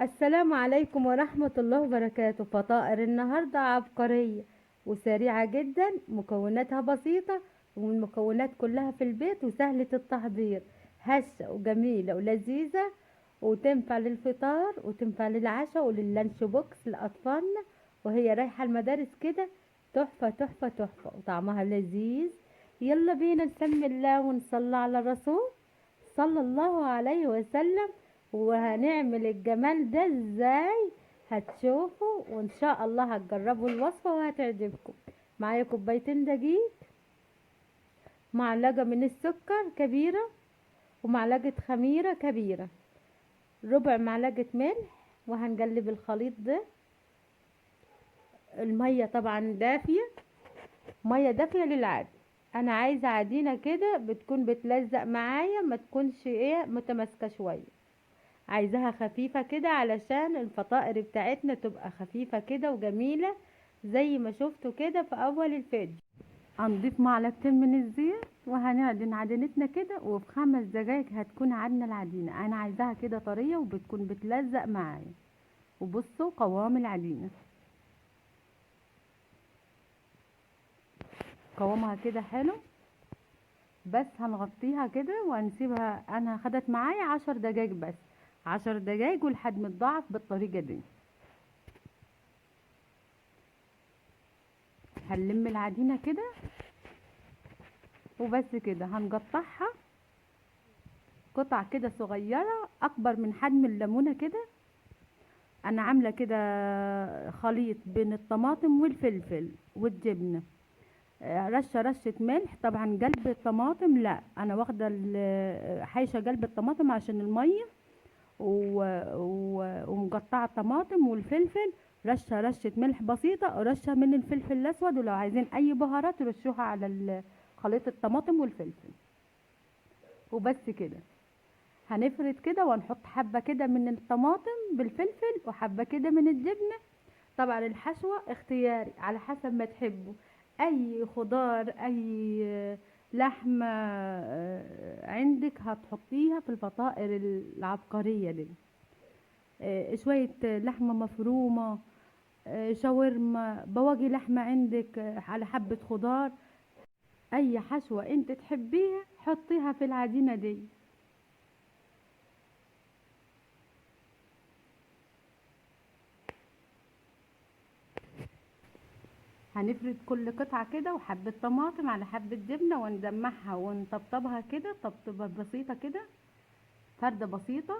السلام عليكم ورحمة الله وبركاته. فطائر النهاردة عبقرية وسريعة جدا، مكوناتها بسيطة والمكونات كلها في البيت وسهلة التحضير، هشة وجميلة ولذيذة، وتنفع للفطار وتنفع للعشاء ولللانش بوكس لأطفالنا، وهي رايحة المدارس كده. تحفة تحفة تحفة وطعمها لذيذ. يلا بينا نسمي الله ونصلي على الرسول صلى الله عليه وسلم. وهنعمل الجمال ده ازاي؟ هتشوفوا وان شاء الله هتجربوا الوصفة وهتعجبكم. معايا كوبايتين دقيق، معلقة من السكر كبيرة، ومعلقة خميرة كبيرة، ربع معلقة ملح، وهنقلب الخليط ده. المية طبعا دافية، مية دافية للعجن. انا عايزة عجينة كده بتكون بتلزق معايا، ما تكونش متماسكة شوية، عايزاها خفيفة كده علشان الفطائر بتاعتنا تبقى خفيفة كده وجميلة زي ما شفتوا كده في اول الفيديو. هنضيف معلقتين من الزيت وهنعجن عجينتنا كده، وفي 5 دقايق هتكون عجنة العجينة. انا عايزاها كده طرية وبتكون بتلزق معايا. وبصوا قوام العجينة، قوامها كده حلو. بس هنغطيها كده وهنسيبها، انا خدت معايا 10 دقايق بس، 10 دقايق ولحد ما تضاعف بالطريقة دي. هنلم العجينة كده وبس كده، هنقطعها قطع كده صغيرة اكبر من حجم الليمونة كده. انا عاملة كده خليط بين الطماطم والفلفل والجبنة، رشة ملح. طبعا قلب الطماطم لا، انا واخدة حايشة قلب الطماطم عشان المية، ومقطعة الطماطم والفلفل، رشة ملح بسيطة، ورشة من الفلفل الاسود، ولو عايزين اي بهارات رشوها على خليط الطماطم والفلفل. وبس كده هنفرد كده وهنحط حبة كده من الطماطم بالفلفل وحبة كده من الجبنة. طبعا الحشوة اختياري على حسب ما تحبوا، اي خضار اي لحمة عندك هتحطيها في الفطائر العبقرية دي. شوية لحمة مفرومة، شاورما، بواقي لحمة عندك، على حبة خضار، اي حشوة انت تحبيها حطيها في العجينة دي. هنفرد كل قطعة كده وحبة طماطم على حبة جبنة ونجمعها ونطبطبها كده تطبطبة بسيطة كده، فردة بسيطة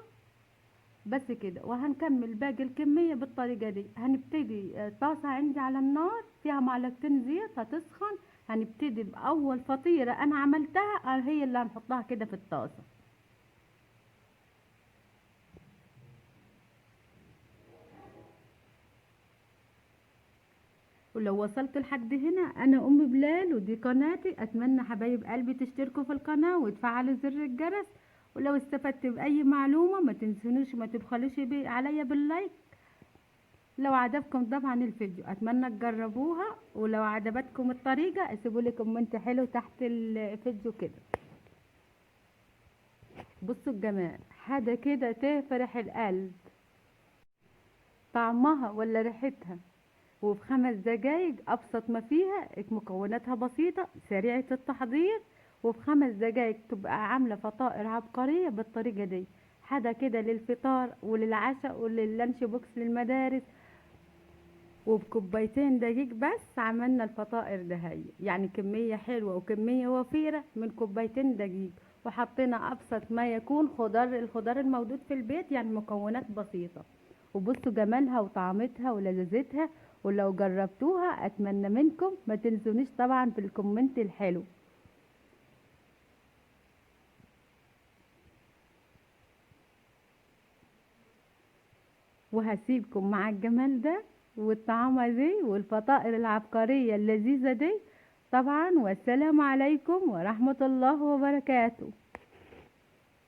بس كده. وهنكمل باقي الكمية بالطريقة دي. هنبتدي طاسة عندي على النار فيها معلقتين زيت هتسخن. هنبتدي بأول فطيرة أنا عملتها، هي اللي هنحطها كده في الطاسة. ولو وصلت لحد هنا، انا ام بلال ودي قناتي. اتمنى حبايب قلبي تشتركوا في القناة وتفعلوا زر الجرس. ولو استفدت باي معلومة ما تنسونوش، ما تبخلوش عليا باللايك. لو عجبكم طبعا الفيديو اتمنى تجربوها، ولو عجبتكم الطريقة اسيبوا لي كومنت حلو تحت الفيديو كده. بصوا الجمال، حاجة كده تفرح القلب، طعمها ولا ريحتها. وفي 5 دقايق ابسط ما فيها، مكوناتها بسيطة سريعة التحضير، وفي 5 دقايق تبقى عاملة فطائر عبقرية بالطريقة دي. حاجة كده للفطار وللعشاء ولللانش بوكس للمدارس. وبكوبايتين دقيق بس عملنا الفطائر ده، هي يعني كمية حلوة وكمية وفيرة من كوبايتين دقيق. وحطينا ابسط ما يكون الخضار الموجود في البيت، يعني مكونات بسيطة. وبصوا جمالها وطعمتها ولذيذتها. ولو جربتوها اتمنى منكم ما تنسونيش طبعا في الكومنت الحلو. وهسيبكم مع الجمال ده والطعامة دي والفطائر العبقرية اللذيذة دي طبعا. والسلام عليكم ورحمة الله وبركاته.